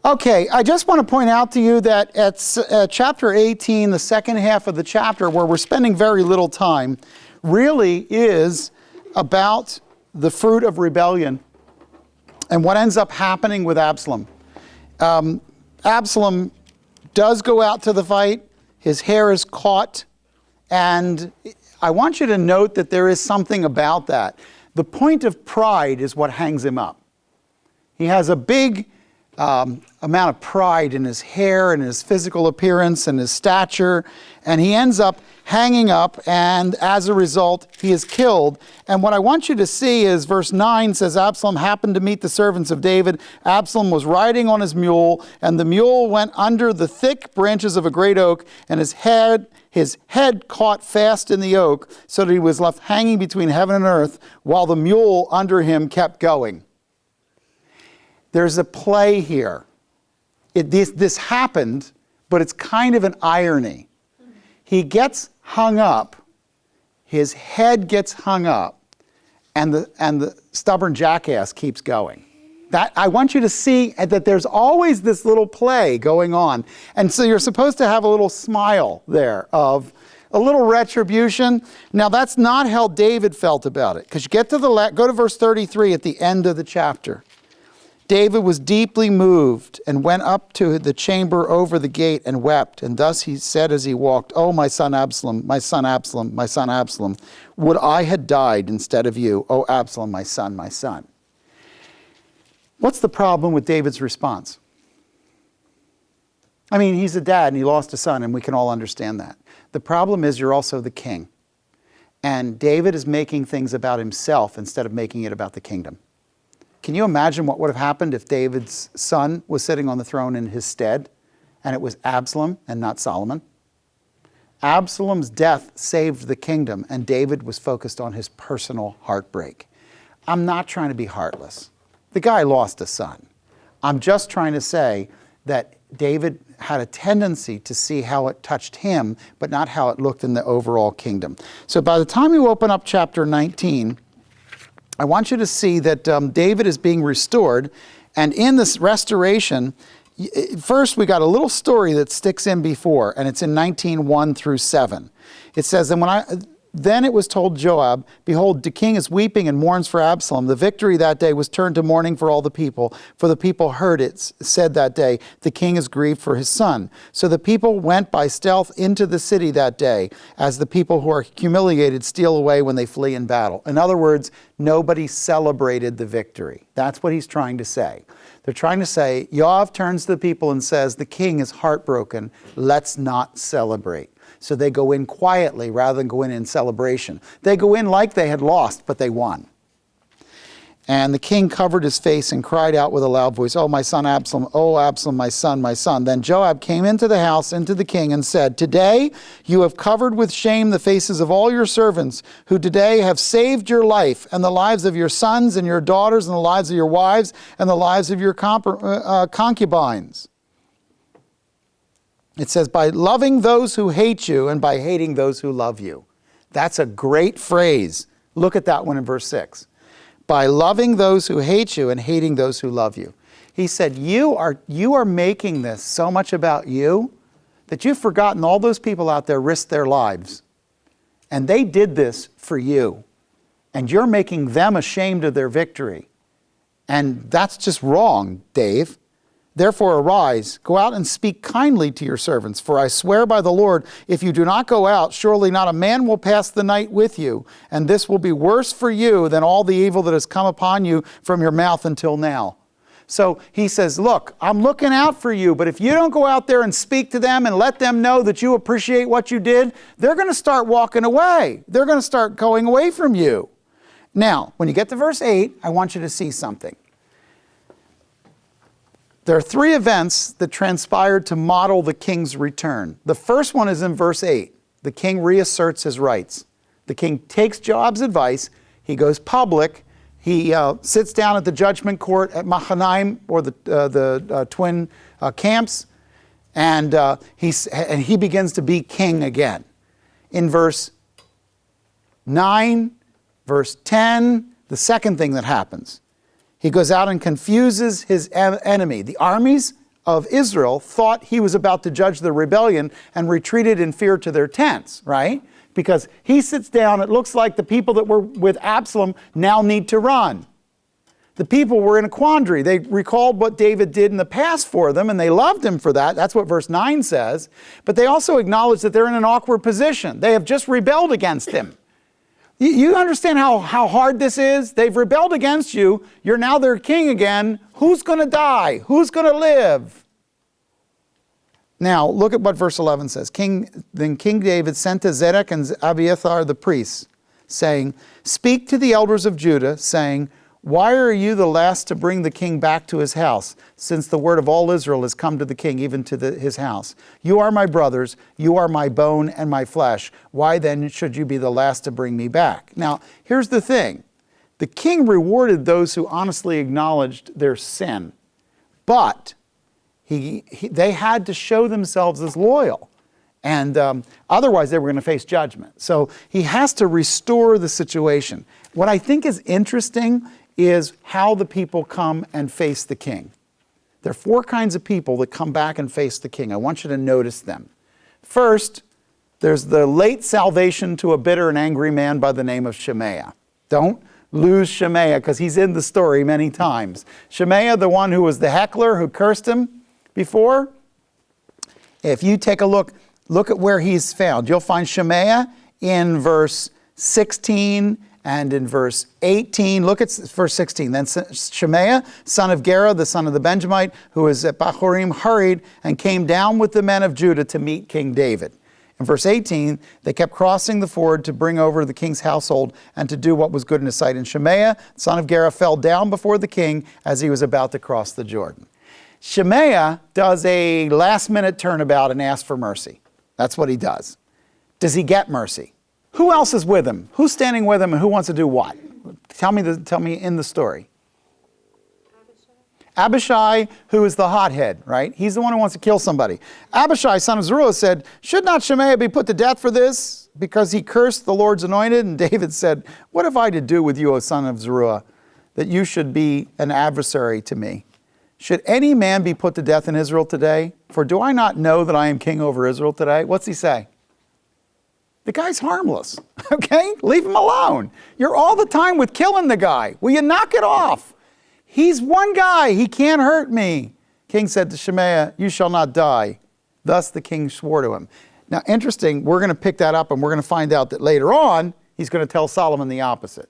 Okay, I just want to point out to you that at chapter 18, the second half of the chapter, where we're spending very little time, really is about the fruit of rebellion and what ends up happening with Absalom. Absalom does go out to the fight. His hair is caught. And I want you to note that there is something about that. The point of pride is what hangs him up. He has a big amount of pride in his hair and his physical appearance and his stature, and he ends up hanging up, and as a result, he is killed. And what I want you to see is verse 9 says, Absalom happened to meet the servants of David. Absalom was riding on his mule, and the mule went under the thick branches of a great oak, and his head caught fast in the oak, so that he was left hanging between heaven and earth, while the mule under him kept going. There's a play here. This happened, but it's kind of an irony. He gets hung up, his head gets hung up, and the stubborn jackass keeps going. I want you to see that there's always this little play going on. And so you're supposed to have a little smile there of a little retribution. Now that's not how David felt about it. Because you get to go to verse 33 at the end of the chapter. David was deeply moved and went up to the chamber over the gate and wept. And thus he said as he walked, "Oh, my son Absalom, my son Absalom, my son Absalom, would I had died instead of you, O Absalom, my son, my son." What's the problem with David's response? I mean, he's a dad and he lost a son, and we can all understand that. The problem is you're also the king. And David is making things about himself instead of making it about the kingdom. Can you imagine what would have happened if David's son was sitting on the throne in his stead, and it was Absalom and not Solomon? Absalom's death saved the kingdom, and David was focused on his personal heartbreak. I'm not trying to be heartless. The guy lost a son. I'm just trying to say that David had a tendency to see how it touched him, but not how it looked in the overall kingdom. So by the time you open up chapter 19, I want you to see that David is being restored, and in this restoration, first we got a little story that sticks in before, and it's in 19:1 through 7. It says, Then it was told Joab, "Behold, the king is weeping and mourns for Absalom. The victory that day was turned to mourning for all the people, for the people heard it said that day, the king is grieved for his son. So the people went by stealth into the city that day, as the people who are humiliated steal away when they flee in battle." In other words, nobody celebrated the victory. That's what he's trying to say. They're trying to say, Yoav turns to the people and says, the king is heartbroken. Let's not celebrate. So they go in quietly rather than go in celebration. They go in like they had lost, but they won. And the king covered his face and cried out with a loud voice, "Oh, my son Absalom, oh, Absalom, my son, my son." Then Joab came into the house, into the king, and said, "Today you have covered with shame the faces of all your servants, who today have saved your life and the lives of your sons and your daughters and the lives of your wives and the lives of your concubines." It says, "By loving those who hate you and by hating those who love you." That's a great phrase. Look at that one in verse 6. By loving those who hate you and hating those who love you. He said, you are making this so much about you that you've forgotten all those people out there risked their lives. And they did this for you. And you're making them ashamed of their victory. And that's just wrong, Dave. Therefore arise, go out and speak kindly to your servants, for I swear by the Lord, if you do not go out, surely not a man will pass the night with you, and this will be worse for you than all the evil that has come upon you from your mouth until now. So he says, look, I'm looking out for you, but if you don't go out there and speak to them and let them know that you appreciate what you did, they're going to start walking away. They're going to start going away from you. Now, when you get to verse 8, I want you to see something. There are three events that transpired to model the king's return. The first one is in verse 8. The king reasserts his rights. The king takes Joab's advice. He goes public. He sits down at the judgment court at Mahanaim, or the twin camps, and he begins to be king again. In verse 9, verse 10, the second thing that happens. He goes out and confuses his enemy. The armies of Israel thought he was about to judge the rebellion and retreated in fear to their tents, right? Because he sits down, it looks like the people that were with Absalom now need to run. The people were in a quandary. They recalled what David did in the past for them, and they loved him for that. That's what verse 9 says. But they also acknowledge that they're in an awkward position. They have just rebelled against him. You understand how hard this is? They've rebelled against you. You're now their king again. Who's going to die? Who's going to live? Now, look at what verse 11 says. Then King David sent to Zedek and Abiathar the priests, saying, "Speak to the elders of Judah, saying, why are you the last to bring the king back to his house, since the word of all Israel has come to the king, even to his house? You are my brothers, you are my bone and my flesh. Why then should you be the last to bring me back?" Now, here's the thing. The king rewarded those who honestly acknowledged their sin, but they had to show themselves as loyal. And otherwise, they were going to face judgment. So he has to restore the situation. What I think is interesting is how the people come and face the king. There are 4 kinds of people that come back and face the king. I want you to notice them. First, there's the late salvation to a bitter and angry man by the name of Shemaiah. Don't lose Shemaiah, because he's in the story many times. Shemaiah, the one who was the heckler who cursed him before. If you take a look at where he's found. You'll find Shemaiah in verse 16 and in verse 18. Look at verse 16. Then Shemaiah, son of Gera, the son of the Benjamite, who was at Bahurim, hurried and came down with the men of Judah to meet King David. In verse 18, they kept crossing the ford to bring over the king's household and to do what was good in his sight. And Shemaiah, son of Gera, fell down before the king as he was about to cross the Jordan. Shemaiah does a last-minute turnabout and asks for mercy. That's what he does. Does he get mercy? Who else is with him? Who's standing with him and who wants to do what? Tell me in the story. Abba Shy, who is the hothead, right? He's the one who wants to kill somebody. Abba Shy, son of Zeruiah, said, "Should not Shemaiah be put to death for this, because he cursed the Lord's anointed?" And David said, "What have I to do with you, O son of Zeruiah, that you should be an adversary to me? Should any man be put to death in Israel today? For do I not know that I am king over Israel today?" What's he say? The guy's harmless, okay? Leave him alone. You're all the time with killing the guy. Will you knock it off? He's one guy. He can't hurt me. King said to Shemaiah, "You shall not die." Thus the king swore to him. Now, interesting, we're going to pick that up and we're going to find out that later on, he's going to tell Solomon the opposite.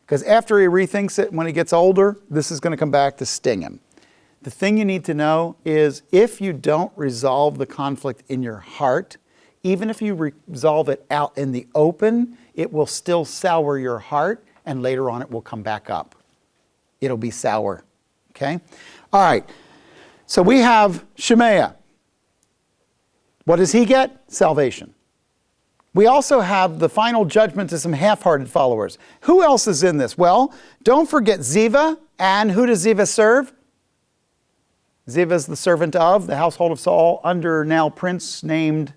Because after he rethinks it, when he gets older, this is going to come back to sting him. The thing you need to know is if you don't resolve the conflict in your heart, even if you resolve it out in the open, it will still sour your heart, and later on it will come back up. It'll be sour, okay? All right, so we have Shemaiah. What does he get? Salvation. We also have the final judgment to some half-hearted followers. Who else is in this? Well, don't forget Ziva. And who does Ziva serve? Ziva is the servant of the household of Saul under now prince named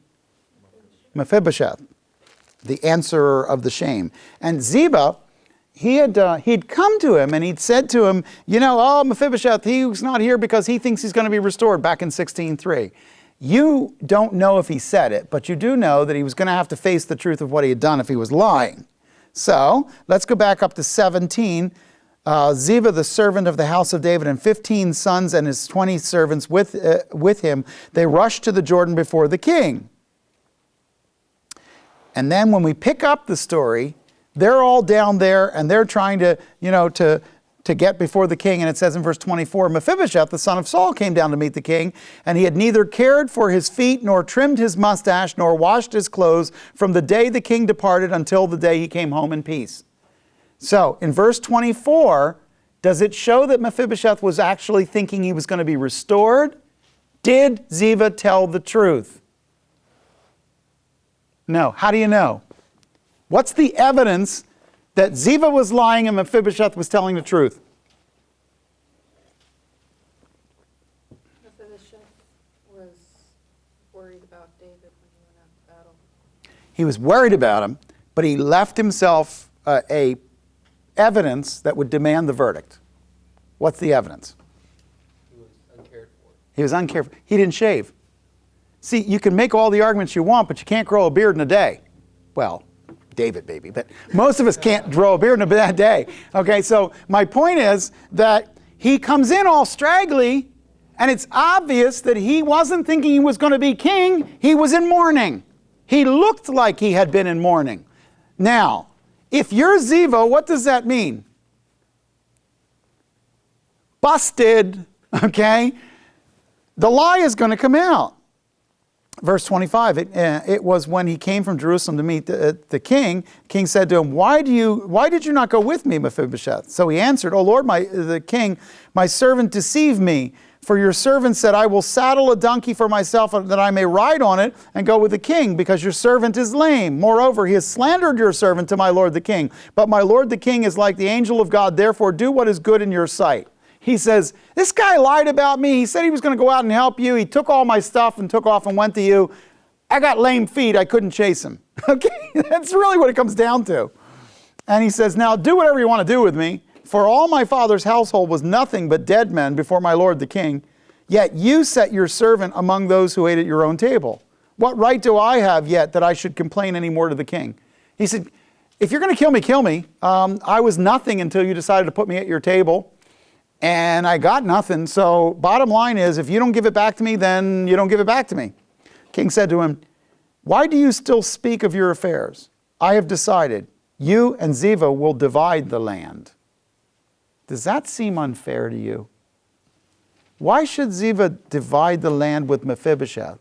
Mephibosheth, the answerer of the shame. And Ziba, he'd come to him and he'd said to him, Mephibosheth, he's not here because he thinks he's going to be restored, back in 16:3. You don't know if he said it, but you do know that he was going to have to face the truth of what he had done if he was lying. So let's go back up to 17. Ziba, the servant of the house of David, and 15 sons and his 20 servants with him, they rushed to the Jordan before the king. And then when we pick up the story, they're all down there and they're trying to get before the king. And it says in verse 24, Mephibosheth, the son of Saul, came down to meet the king, and he had neither cared for his feet, nor trimmed his mustache, nor washed his clothes from the day the king departed until the day he came home in peace. So in verse 24, does it show that Mephibosheth was actually thinking he was going to be restored? Did Ziba tell the truth? No. How do you know? What's the evidence that Ziba was lying and Mephibosheth was telling the truth? Mephibosheth was worried about David when he went out to battle. He was worried about him, but he left himself a evidence that would demand the verdict. What's the evidence? He was uncared for. He was uncareful. He didn't shave. See, you can make all the arguments you want, but you can't grow a beard in a day. Well, David maybe, but most of us can't grow a beard in a day. Okay, so my point is that he comes in all straggly, and it's obvious that he wasn't thinking he was going to be king. He was in mourning. He looked like he had been in mourning. Now, if you're Ziva, what does that mean? Busted, okay? The lie is going to come out. Verse 25, it was when he came from Jerusalem to meet the king. The king said to him, why did you not go with me, Mephibosheth? So he answered, O Lord, the king, my servant deceived me. For your servant said, I will saddle a donkey for myself that I may ride on it and go with the king, because your servant is lame. Moreover, he has slandered your servant to my lord the king. But my lord the king is like the angel of God. Therefore, do what is good in your sight. He says, this guy lied about me. He said he was going to go out and help you. He took all my stuff and took off and went to you. I got lame feet. I couldn't chase him. Okay, that's really what it comes down to. And he says, now do whatever you want to do with me. For all my father's household was nothing but dead men before my lord the king. Yet you set your servant among those who ate at your own table. What right do I have yet that I should complain any more to the king? He said, if you're going to kill me, kill me. I was nothing until you decided to put me at your table. And I got nothing. So bottom line is, if you don't give it back to me, then you don't give it back to me. King said to him, why do you still speak of your affairs? I have decided you and Ziva will divide the land. Does that seem unfair to you? Why should Ziva divide the land with Mephibosheth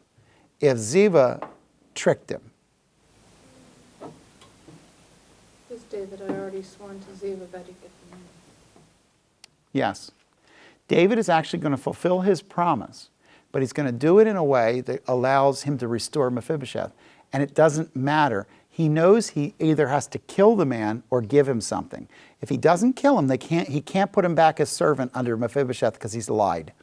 if Ziva tricked him? Because David had already sworn to Ziva that he'd get the money. Yes. David is actually going to fulfill his promise, but he's going to do it in a way that allows him to restore Mephibosheth. And it doesn't matter. He knows he either has to kill the man or give him something. If he doesn't kill him, he can't put him back as servant under Mephibosheth because he's lied.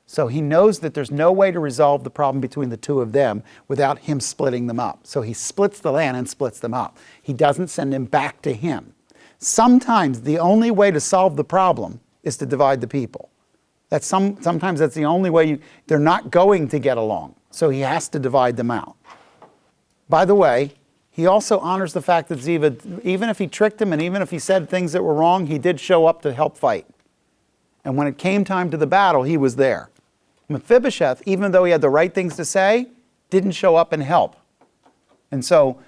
So he knows that there's no way to resolve the problem between the two of them without him splitting them up. So he splits the land and splits them up. He doesn't send him back to him. Sometimes the only way to solve the problem is to divide the people. Sometimes that's the only way they're not going to get along. So he has to divide them out. By the way, he also honors the fact that Ziva, even if he tricked him and even if he said things that were wrong, he did show up to help fight. And when it came time to the battle, he was there. Mephibosheth, even though he had the right things to say, didn't show up and help. And so,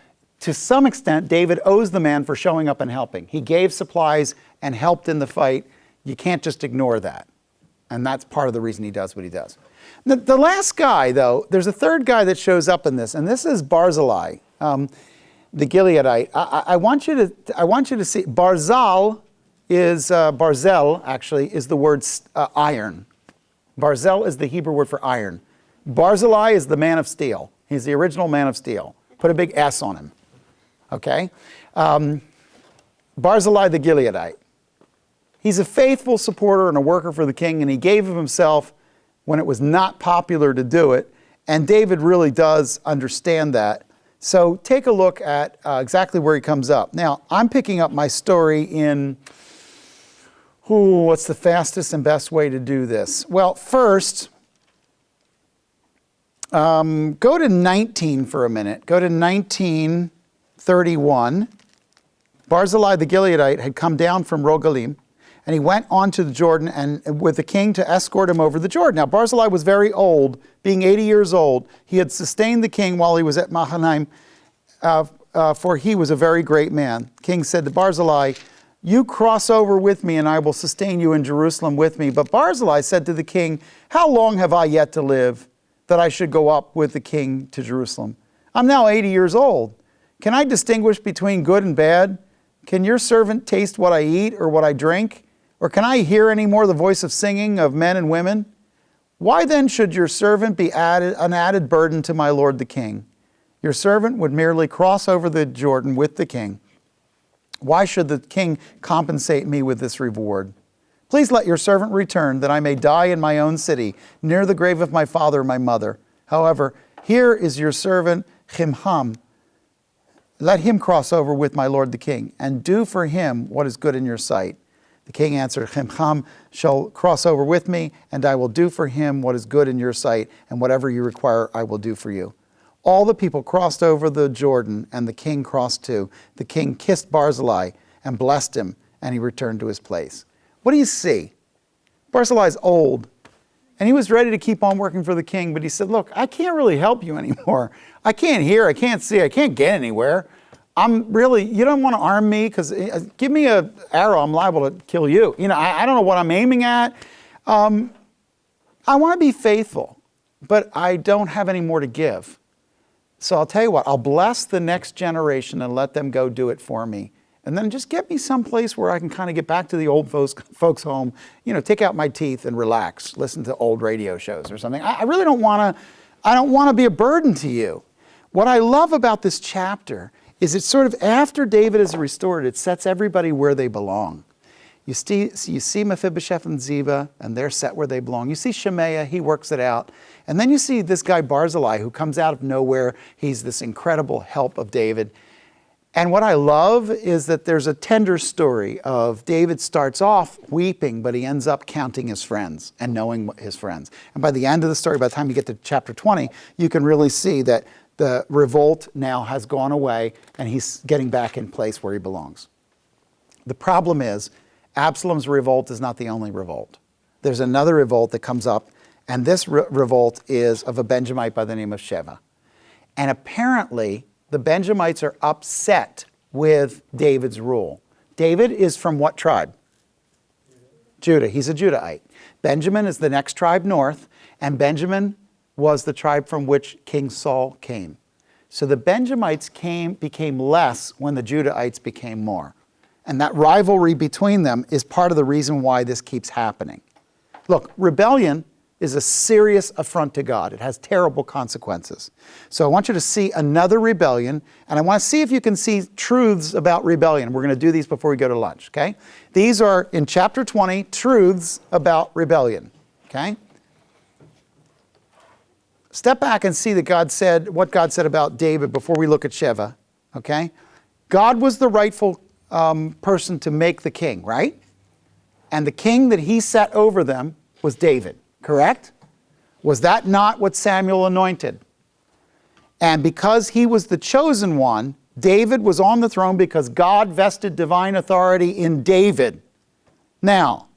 to some extent, David owes the man for showing up and helping. He gave supplies and helped in the fight. You can't just ignore that. And that's part of the reason he does what he does. The last guy, though, there's a third guy that shows up in this, and this is Barzilai, the Gileadite. I want you to see, Barzel, actually, is the word iron. Barzel is the Hebrew word for iron. Barzilai is the man of steel. He's the original man of steel. Put a big S on him. Okay? Barzilai the Gileadite. He's a faithful supporter and a worker for the king, and he gave of himself when it was not popular to do it. And David really does understand that. So take a look at exactly where he comes up. Now, I'm picking up my story in, what's the fastest and best way to do this? Well, first, go to 19 for a minute. Go to 19:31. Barzilai the Gileadite had come down from Rogalim, and he went on to the Jordan and with the king to escort him over the Jordan. Now, Barzilai was very old, being 80 years old. He had sustained the king while he was at Mahanaim, for he was a very great man. The king said to Barzilai, you cross over with me, and I will sustain you in Jerusalem with me. But Barzilai said to the king, how long have I yet to live, that I should go up with the king to Jerusalem? I'm now 80 years old. Can I distinguish between good and bad? Can your servant taste what I eat or what I drink? Or can I hear any more the voice of singing of men and women? Why then should your servant be an added burden to my lord the king? Your servant would merely cross over the Jordan with the king. Why should the king compensate me with this reward? Please let your servant return, that I may die in my own city, near the grave of my father and my mother. However, here is your servant Chimham. Let him cross over with my lord the king, and do for him what is good in your sight. The The king answered, Chimcham shall cross over with me, and I will do for him what is good in your sight, and whatever you require I will do for you. All the people crossed over the Jordan, and the king crossed too. The king kissed Barzilai and blessed him, and he returned to his place. What do you see? Barzilai's old, and he was ready to keep on working for the king, but he said, look, I can't really help you anymore. I can't hear, I can't see, I can't get anywhere. You don't want to arm me, because give me an arrow, I'm liable to kill you. I don't know what I'm aiming at. I want to be faithful, but I don't have any more to give. So I'll tell you what, I'll bless the next generation and let them go do it for me. And then just get me someplace where I can kind of get back to the old folks home, take out my teeth and relax, listen to old radio shows or something. I really don't want to be a burden to you. What I love about this chapter is it's sort of after David is restored, it sets everybody where they belong. You see Mephibosheth and Ziba, and they're set where they belong. You see Shemaiah, he works it out. And then you see this guy Barzilai, who comes out of nowhere. He's this incredible help of David. And what I love is that there's a tender story of David starts off weeping, but he ends up counting his friends and knowing his friends. And by the end of the story, by the time you get to chapter 20, you can really see that the revolt now has gone away, and he's getting back in place where he belongs. The problem is, Absalom's revolt is not the only revolt. There's another revolt that comes up, and this revolt is of a Benjamite by the name of Sheva. And apparently, the Benjamites are upset with David's rule. David is from what tribe? Judah. He's a Judahite. Benjamin is the next tribe north, and Benjamin was the tribe from which King Saul came. So the Benjamites became less when the Judahites became more. And that rivalry between them is part of the reason why this keeps happening. Look, rebellion is a serious affront to God. It has terrible consequences. So I want you to see another rebellion, and I want to see if you can see truths about rebellion. We're going to do these before we go to lunch, okay? These are, in chapter 20, truths about rebellion, okay? Step back and see that what God said about David before we look at Sheva, okay? God was the rightful person to make the king, right? And the king that he set over them was David, correct? Was that not what Samuel anointed? And because he was the chosen one, David was on the throne because God vested divine authority in David. Now,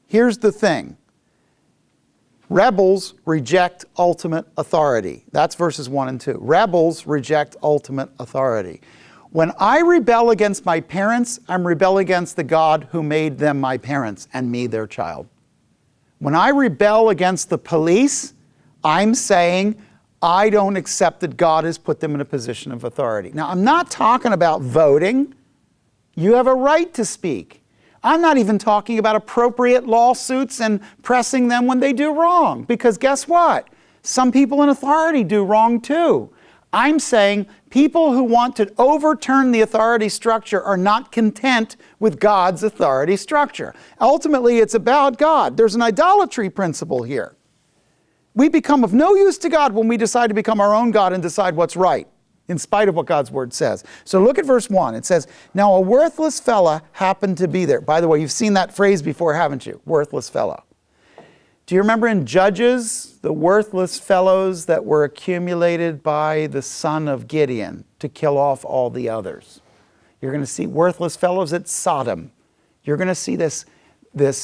here's the thing. Rebels reject ultimate authority. That's verses 1 and 2. Rebels reject ultimate authority. When I rebel against my parents, I'm rebelling against the God who made them my parents and me their child. When I rebel against the police, I'm saying I don't accept that God has put them in a position of authority. Now, I'm not talking about voting. You have a right to speak. I'm not even talking about appropriate lawsuits and pressing them when they do wrong. Because guess what? Some people in authority do wrong too. I'm saying people who want to overturn the authority structure are not content with God's authority structure. Ultimately, it's about God. There's an idolatry principle here. We become of no use to God when we decide to become our own God and decide what's right, in spite of what God's word says. So look at verse 1. It says, now a worthless fella happened to be there. By the way, you've seen that phrase before, haven't you? Worthless fellow. Do you remember in Judges, the worthless fellows that were accumulated by the son of Gideon to kill off all the others? You're going to see worthless fellows at Sodom. You're going to see this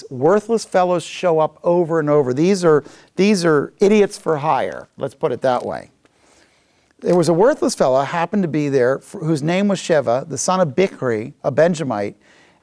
worthless fellows show up over and over. These are idiots for hire. Let's put it that way. There was a worthless fellow happened to be there whose name was Sheva, the son of Bichri, a Benjamite,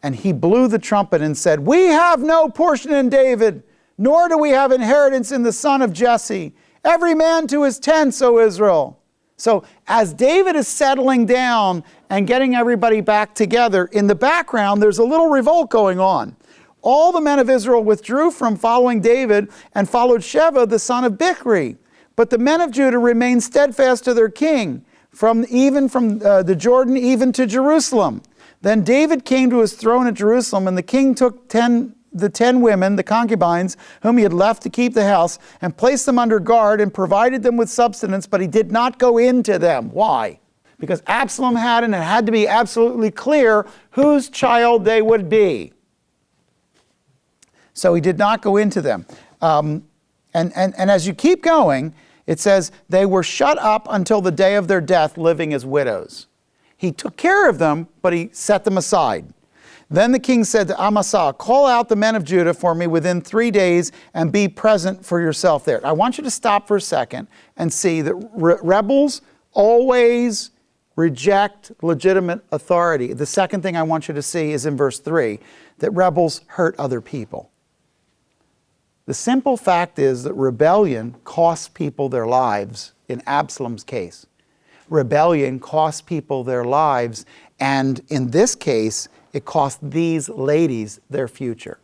and he blew the trumpet and said, we have no portion in David, nor do we have inheritance in the son of Jesse. Every man to his tents, O Israel. So as David is settling down and getting everybody back together, in the background there's a little revolt going on. All the men of Israel withdrew from following David and followed Sheva, the son of Bichri. But the men of Judah remained steadfast to their king, from the Jordan even to Jerusalem. Then David came to his throne at Jerusalem, and the king took the 10 women, the concubines, whom he had left to keep the house, and placed them under guard and provided them with subsistence, but he did not go into them. Why? Because Absalom had, and it had to be absolutely clear whose child they would be. So he did not go into them. And as you keep going, it says, they were shut up until the day of their death, living as widows. He took care of them, but he set them aside. Then the king said to Amasa, call out the men of Judah for me within 3 days and be present for yourself there. I want you to stop for a second and see that rebels always reject legitimate authority. The second thing I want you to see is in verse 3, that rebels hurt other people. The simple fact is that rebellion costs people their lives in Absalom's case. Rebellion costs people their lives, and in this case, it cost these ladies their future.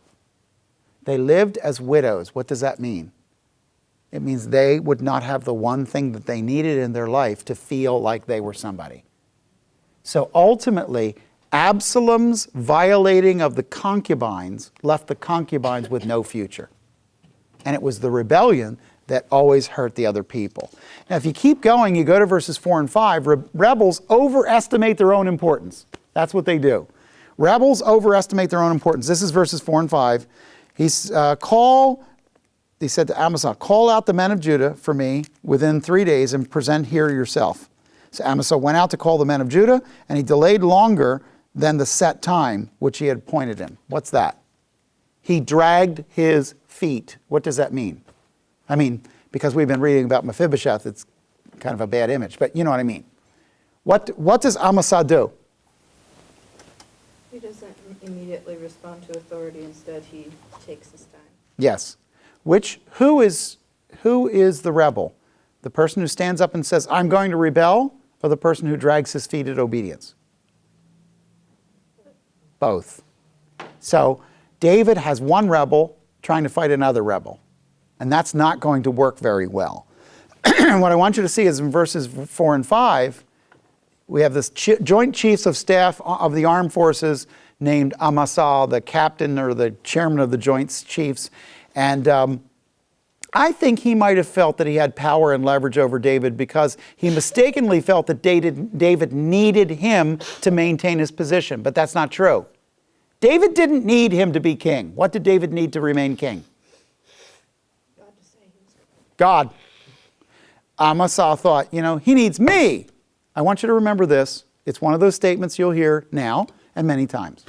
They lived as widows. What does that mean? It means they would not have the one thing that they needed in their life to feel like they were somebody. So ultimately, Absalom's violating of the concubines left the concubines with no future. And it was the rebellion that always hurt the other people. Now, if you keep going, you go to verses 4 and 5, rebels overestimate their own importance. That's what they do. Rebels overestimate their own importance. This is verses 4 and 5. He said to Amasa, call out the men of Judah for me within 3 days and present here yourself. So Amasa went out to call the men of Judah, and he delayed longer than the set time which he had appointed him. What's that? He dragged his feet. What does that mean? I mean, because we've been reading about Mephibosheth, it's kind of a bad image, but you know what I mean. What does Amasa do? He doesn't immediately respond to authority. Instead, he takes his time. Yes. Who is the rebel? The person who stands up and says, I'm going to rebel, or the person who drags his feet at obedience? Both. So David has one rebel trying to fight another rebel, and that's not going to work very well. What I want you to see is in verses 4 and 5, we have this joint chiefs of staff of the armed forces named Amasa, the captain or the chairman of the joint chiefs. And I think he might have felt that he had power and leverage over David because he mistakenly felt that David needed him to maintain his position. But that's not true. David didn't need him to be king. What did David need to remain king? God to say he was God. Amasa thought, he needs me. I want you to remember this. It's one of those statements you'll hear now and many times.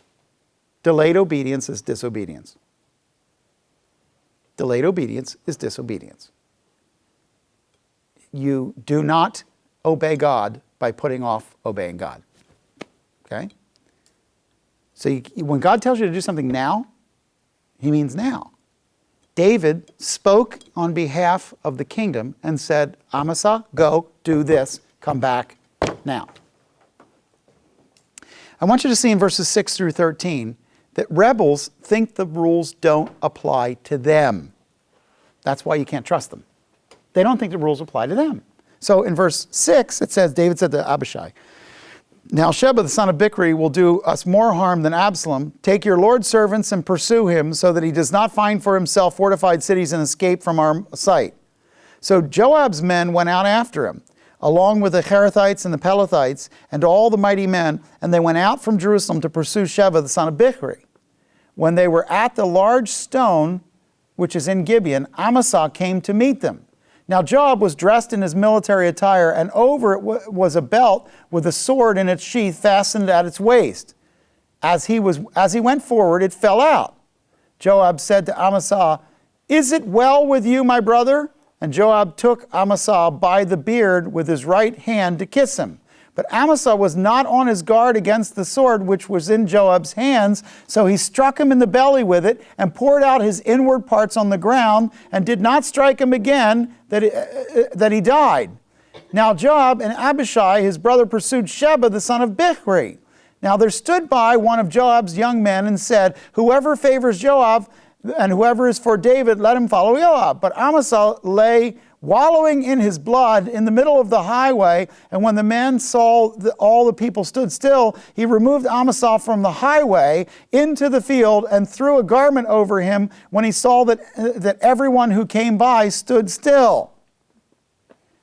Delayed obedience is disobedience. Delayed obedience is disobedience. You do not obey God by putting off obeying God. Okay? So when God tells you to do something now, he means now. David spoke on behalf of the kingdom and said, Amasa, go do this, come back now. I want you to see in verses 6 through 13 that rebels think the rules don't apply to them. That's why you can't trust them. They don't think the rules apply to them. So in verse 6, it says, David said to Abba Shy, now Sheva, the son of Bichri, will do us more harm than Absalom. Take your Lord's servants and pursue him so that he does not find for himself fortified cities and escape from our sight. So Joab's men went out after him, along with the Cherethites and the Pelethites and all the mighty men, and they went out from Jerusalem to pursue Sheva, the son of Bichri. When they were at the large stone, which is in Gibeon, Amasa came to meet them. Now Joab was dressed in his military attire, and over it was a belt with a sword in its sheath fastened at its waist. As he went forward, it fell out. Joab said to Amasa, is it well with you, my brother? And Joab took Amasa by the beard with his right hand to kiss him. But Amasa was not on his guard against the sword which was in Joab's hands, so he struck him in the belly with it and poured out his inward parts on the ground and did not strike him again, that he died. Now Joab and Abba Shy, his brother, pursued Sheva, the son of Bichri. Now there stood by one of Joab's young men and said, whoever favors Joab and whoever is for David, let him follow Joab. But Amasa lay wallowing in his blood in the middle of the highway, and when the men saw all the people stood still, he removed Amasa from the highway into the field and threw a garment over him when he saw that everyone who came by stood still.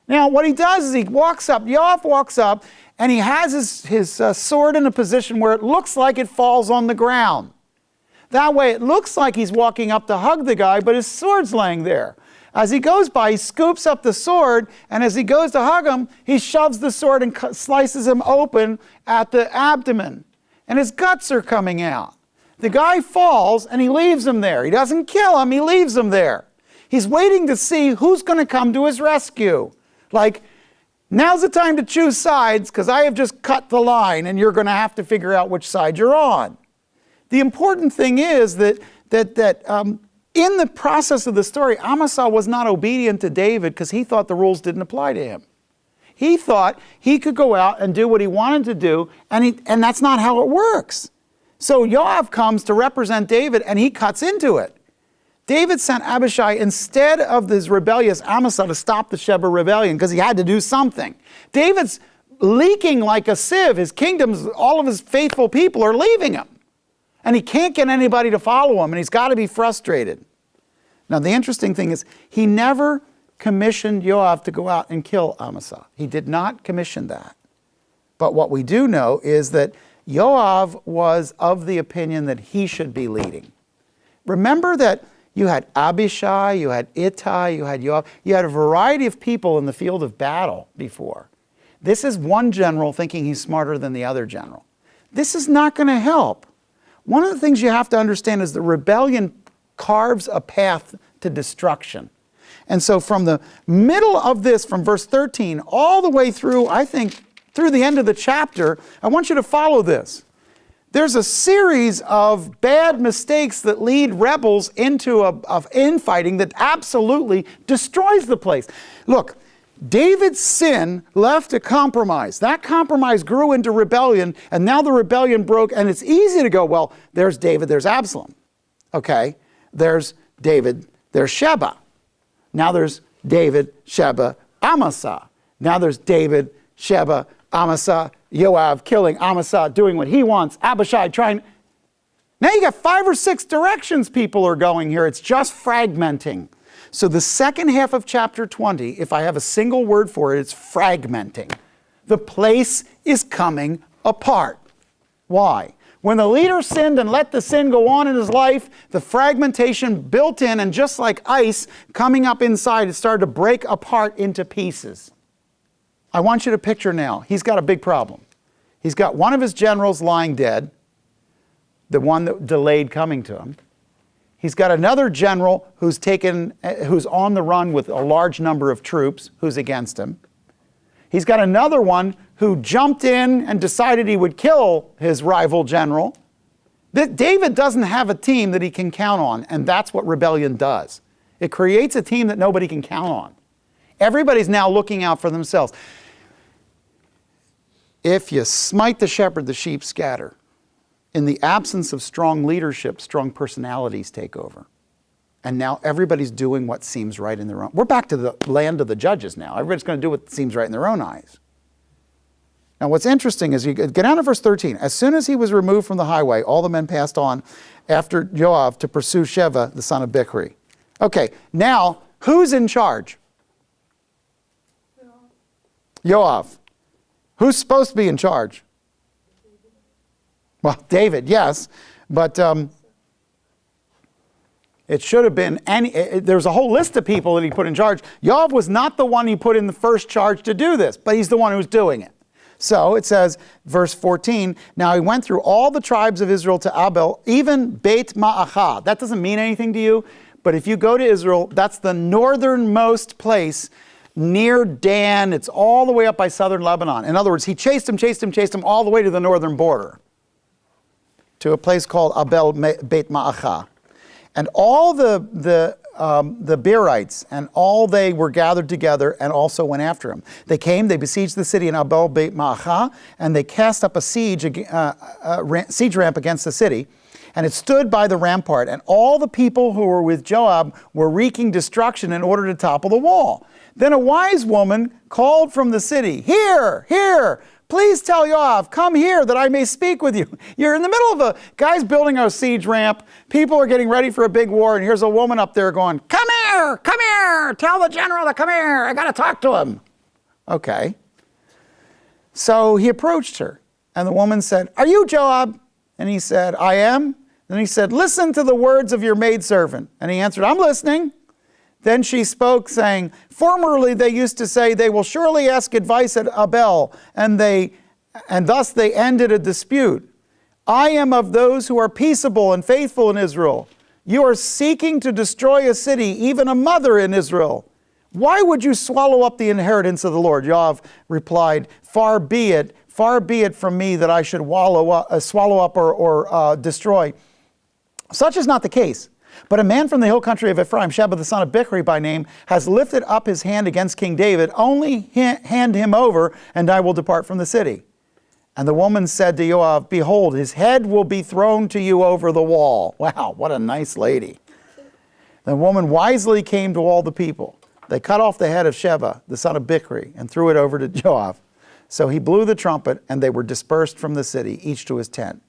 Now what he does is he walks up, Joab walks up, and he has his sword in a position where it looks like it falls on the ground. That way it looks like he's walking up to hug the guy, but his sword's laying there. As he goes by, he scoops up the sword, and as he goes to hug him, he shoves the sword and slices him open at the abdomen. And his guts are coming out. The guy falls, and he leaves him there. He doesn't kill him, he leaves him there. He's waiting to see who's going to come to his rescue. Like, now's the time to choose sides, because I have just cut the line, and you're going to have to figure out which side you're on. The important thing is that in the process of the story, Amasa was not obedient to David because he thought the rules didn't apply to him. He thought he could go out and do what he wanted to do, and that's not how it works. So Yoav comes to represent David, and he cuts into it. David sent Abba Shy instead of this rebellious Amasa to stop the Sheva rebellion because he had to do something. David's leaking like a sieve. His kingdoms, all of his faithful people are leaving him. And he can't get anybody to follow him, and he's got to be frustrated. Now, the interesting thing is, he never commissioned Yoav to go out and kill Amasa. He did not commission that. But what we do know is that Yoav was of the opinion that he should be leading. Remember that you had Abba Shy, you had Ittai, you had Yoav. You had a variety of people in the field of battle before. This is one general thinking he's smarter than the other general. This is not going to help. One of the things you have to understand is the rebellion carves a path to destruction. And so from the middle of this, from verse 13, all the way through, I think, through the end of the chapter, I want you to follow this. There's a series of bad mistakes that lead rebels into of infighting that absolutely destroys the place. Look, David's sin left a compromise. That compromise grew into rebellion, and now the rebellion broke, and it's easy to go, well, there's David, there's Absalom. Okay, there's David, there's Sheba. Now there's David, Sheba, Amasa. Now there's David, Sheba, Amasa, Yoav killing Amasa, doing what he wants, Abba Shy trying. Now you got 5 or 6 directions people are going here. It's just fragmenting. So the second half of chapter 20, if I have a single word for it, it's fragmenting. The place is coming apart. Why? When the leader sinned and let the sin go on in his life, the fragmentation built in, and just like ice coming up inside, it started to break apart into pieces. I want you to picture now, he's got a big problem. He's got one of his generals lying dead, the one that delayed coming to him. He's got another general who's on the run with a large number of troops who's against him. He's got another one who jumped in and decided he would kill his rival general. David doesn't have a team that he can count on, and that's what rebellion does. It creates a team that nobody can count on. Everybody's now looking out for themselves. If you smite the shepherd, the sheep scatter. In the absence of strong leadership, strong personalities take over. And now everybody's doing what seems right in their own. We're back to the land of the judges now. Everybody's going to do what seems right in their own eyes. Now what's interesting is, you get down to verse 13. As soon as he was removed from the highway, all the men passed on after Joab to pursue Sheva, the son of Bichri. Okay, now who's in charge? Yoav. Who's supposed to be in charge? Well, David, yes, but it should have been there's a whole list of people that he put in charge. Yoav was not the one he put in the first charge to do this, but he's the one who's doing it. So it says, verse 14, now he went through all the tribes of Israel to Abel, even Beit Ma'achah. That doesn't mean anything to you, but if you go to Israel, that's the northernmost place near Dan. It's all the way up by southern Lebanon. In other words, he chased him all the way to the northern border, to a place called Abel Beit Ma'achah. And all the Beerites and all they were gathered together and also went after him. They came, they besieged the city in Abel Beit Ma'achah, and they cast up a siege ramp against the city. And it stood by the rampart, and all the people who were with Joab were wreaking destruction in order to topple the wall. Then a wise woman called from the city, "Here, here, please tell Yoav, come here that I may speak with you." You're in the middle of a guy's building a siege ramp. People are getting ready for a big war, and here's a woman up there going, come here, tell the general to come here. I got to talk to him. Okay. So he approached her, and the woman said, "Are you Joab?" And he said, "I am." Then he said, listen to the words of your maidservant. And he answered, I'm listening. Then she spoke, saying, formerly they used to say, they will surely ask advice at Abel, and thus they ended a dispute. I am of those who are peaceable and faithful in Israel. You are seeking to destroy a city, even a mother in Israel. Why would you swallow up the inheritance of the Lord? Yoav replied, far be it from me that I should swallow up or destroy. Such is not the case. But a man from the hill country of Ephraim, Sheva the son of Bichri by name, has lifted up his hand against King David. Only hand him over, and I will depart from the city. And the woman said to Yoav, behold, his head will be thrown to you over the wall. Wow, what a nice lady. The woman wisely came to all the people. They cut off the head of Sheva, the son of Bichri, and threw it over to Yoav. So he blew the trumpet, and they were dispersed from the city, each to his tent.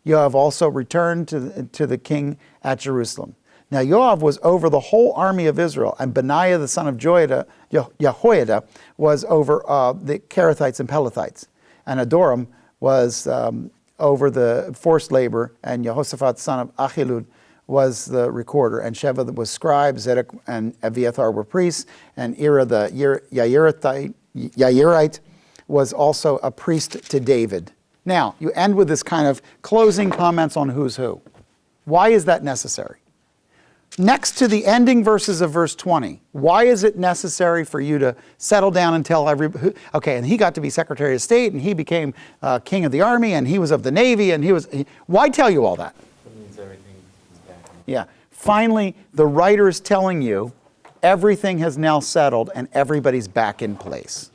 Yoav also returned to the king at Jerusalem. Now Yoav was over the whole army of Israel, and Benaiah the son of Jehoiada was over the Kerethites and Pelethites. And Adoram was over the forced labor, and Jehoshaphat son of Achilud was the recorder, and Sheva was scribe, Zedek and Abiathar were priests, and Ira the Yairite was also a priest to David. Now, you end with this kind of closing comments on who's who. Why is that necessary? Next to the ending verses of verse 20, why is it necessary for you to settle down and tell everybody? Okay, and he got to be Secretary of State, and he became king of the army, and he was of the Navy, and why tell you all that? It means everything is back. Yeah. Finally, the writer is telling you everything has now settled and everybody's back in place.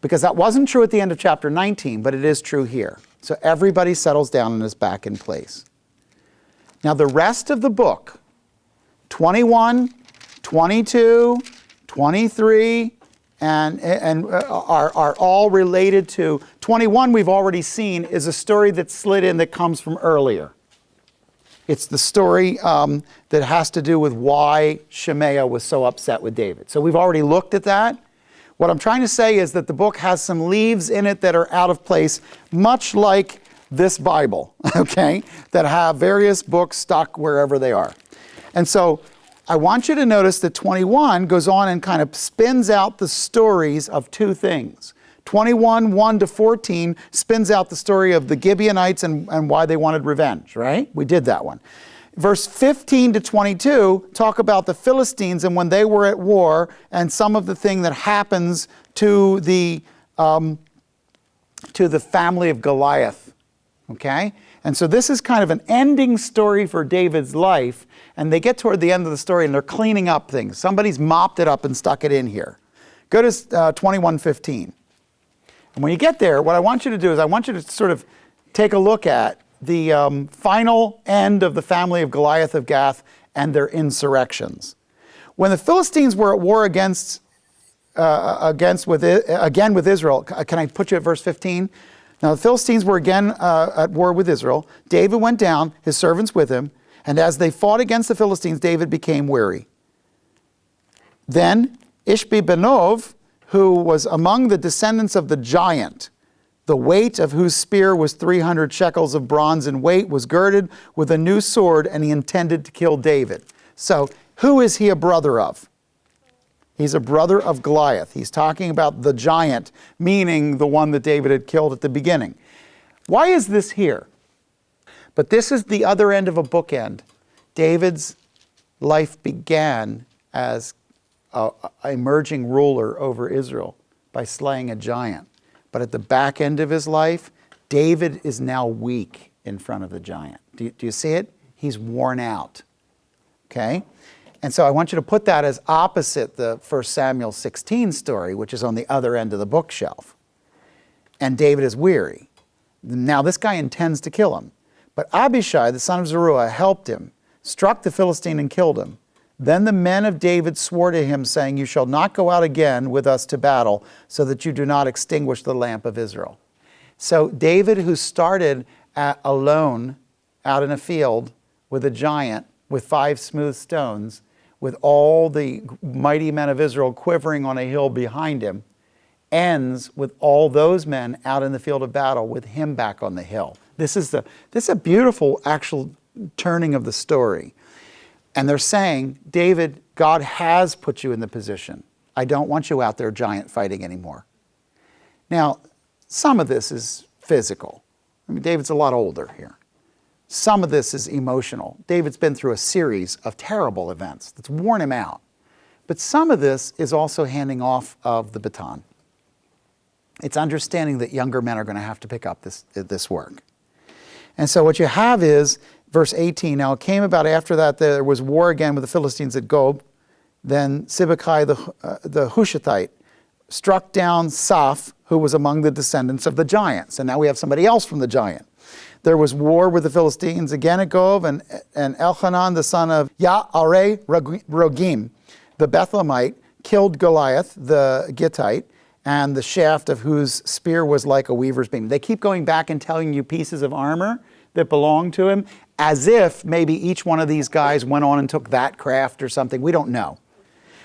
Because that wasn't true at the end of chapter 19, but it is true here. So everybody settles down and is back in place. Now the rest of the book, 21, 22, 23, and are all related to, 21 we've already seen is a story that slid in that comes from earlier. It's the story that has to do with why Shemaiah was so upset with David. So we've already looked at that. What I'm trying to say is that the book has some leaves in it that are out of place, much like this Bible, okay, that have various books stuck wherever they are. And so I want you to notice that 21 goes on and kind of spins out the stories of two things. 21, 1 to 14 spins out the story of the Gibeonites and why they wanted revenge, right? We did that one. Verse 15 to 22 talk about the Philistines and when they were at war and some of the thing that happens to the family of Goliath, okay? And so this is kind of an ending story for David's life, and they get toward the end of the story and they're cleaning up things. Somebody's mopped it up and stuck it in here. Go to 21:15. And when you get there, what I want you to do is I want you to sort of take a look at the final end of the family of Goliath of Gath and their insurrections. When the Philistines were at war again with Israel, can I put you at verse 15? Now the Philistines were again at war with Israel. David went down, his servants with him, and as they fought against the Philistines, David became weary. Then Ishbi-Benob, who was among the descendants of the giant, the weight of whose spear was 300 shekels of bronze in weight, was girded with a new sword, and he intended to kill David. So, who is he a brother of? He's a brother of Goliath. He's talking about the giant, meaning the one that David had killed at the beginning. Why is this here? But this is the other end of a bookend. David's life began as an emerging ruler over Israel by slaying a giant. But at the back end of his life, David is now weak in front of the giant. Do you see it? He's worn out. Okay? And so I want you to put that as opposite the 1 Samuel 16 story, which is on the other end of the bookshelf. And David is weary. Now this guy intends to kill him. But Abba Shy, the son of Zeruiah, helped him, struck the Philistine and killed him. Then the men of David swore to him, saying, you shall not go out again with us to battle, so that you do not extinguish the lamp of Israel. So David, who started alone out in a field with a giant with 5 smooth stones, with all the mighty men of Israel quivering on a hill behind him, ends with all those men out in the field of battle with him back on the hill. This is a beautiful actual turning of the story. And they're saying, David, God has put you in the position. I don't want you out there giant fighting anymore. Now, some of this is physical. I mean, David's a lot older here. Some of this is emotional. David's been through a series of terrible events that's worn him out. But some of this is also handing off of the baton. It's understanding that younger men are going to have to pick up this work. And so what you have is, verse 18, now it came about after that there was war again with the Philistines at Gob. Then Sibbecai the Hushathite struck down Saph, who was among the descendants of the giants. And now we have somebody else from the giant. There was war with the Philistines again at Gob, and Elhanan, the son of Ya'areh Rogim, the Bethlehemite, killed Goliath, the Gittite, and the shaft of whose spear was like a weaver's beam. They keep going back and telling you pieces of armor that belong to him, as if maybe each one of these guys went on and took that craft or something. We don't know.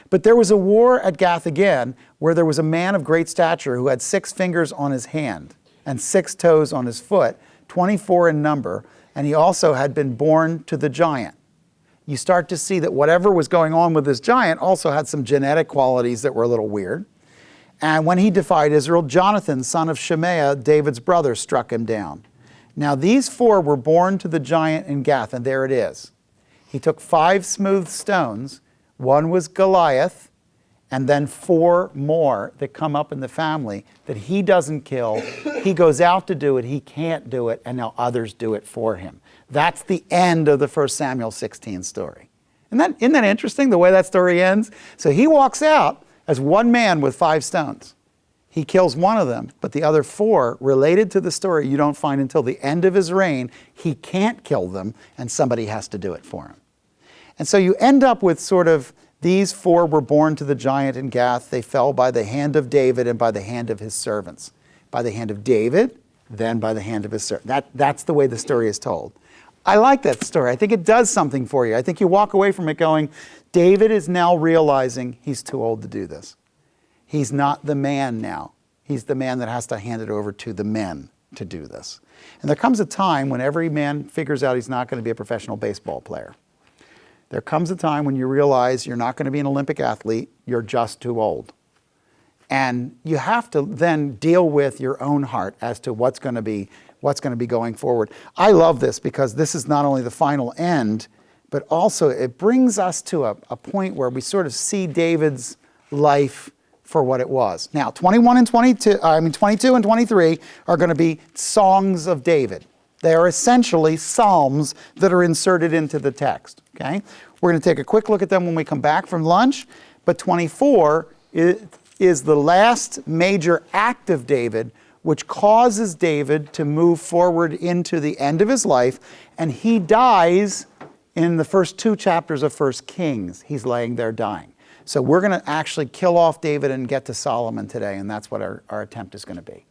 But there was a war at Gath again, where there was a man of great stature who had 6 fingers on his hand and 6 toes on his foot, 24 in number, and he also had been born to the giant. You start to see that whatever was going on with this giant also had some genetic qualities that were a little weird. And when he defied Israel, Jonathan, son of Shemaiah, David's brother, struck him down. Now these 4 were born to the giant in Gath, and there it is. He took 5 smooth stones. One was Goliath, and then 4 more that come up in the family that he doesn't kill. He goes out to do it. He can't do it, and now others do it for him. That's the end of the 1 Samuel 16 story. Isn't that interesting, the way that story ends? So he walks out as one man with 5 stones. He kills one of them, but the other 4 related to the story you don't find until the end of his reign. He can't kill them, and somebody has to do it for him. And so you end up with sort of, these 4 were born to the giant in Gath. They fell by the hand of David and by the hand of his servants. By the hand of David, then by the hand of his servants. That's the way the story is told. I like that story. I think it does something for you. I think you walk away from it going, David is now realizing he's too old to do this. He's not the man now. He's the man that has to hand it over to the men to do this. And there comes a time when every man figures out he's not going to be a professional baseball player. There comes a time when you realize you're not going to be an Olympic athlete, you're just too old. And you have to then deal with your own heart as to what's going to be going forward. I love this because this is not only the final end, but also it brings us to a point where we sort of see David's life for what it was. Now, 22 and 23 are going to be songs of David. They are essentially psalms that are inserted into the text. Okay? We're going to take a quick look at them when we come back from lunch, but 24 is the last major act of David, which causes David to move forward into the end of his life, and he dies in the first 2 chapters of 1 Kings. He's laying there dying. So we're going to actually kill off David and get to Solomon today, and that's what our attempt is going to be.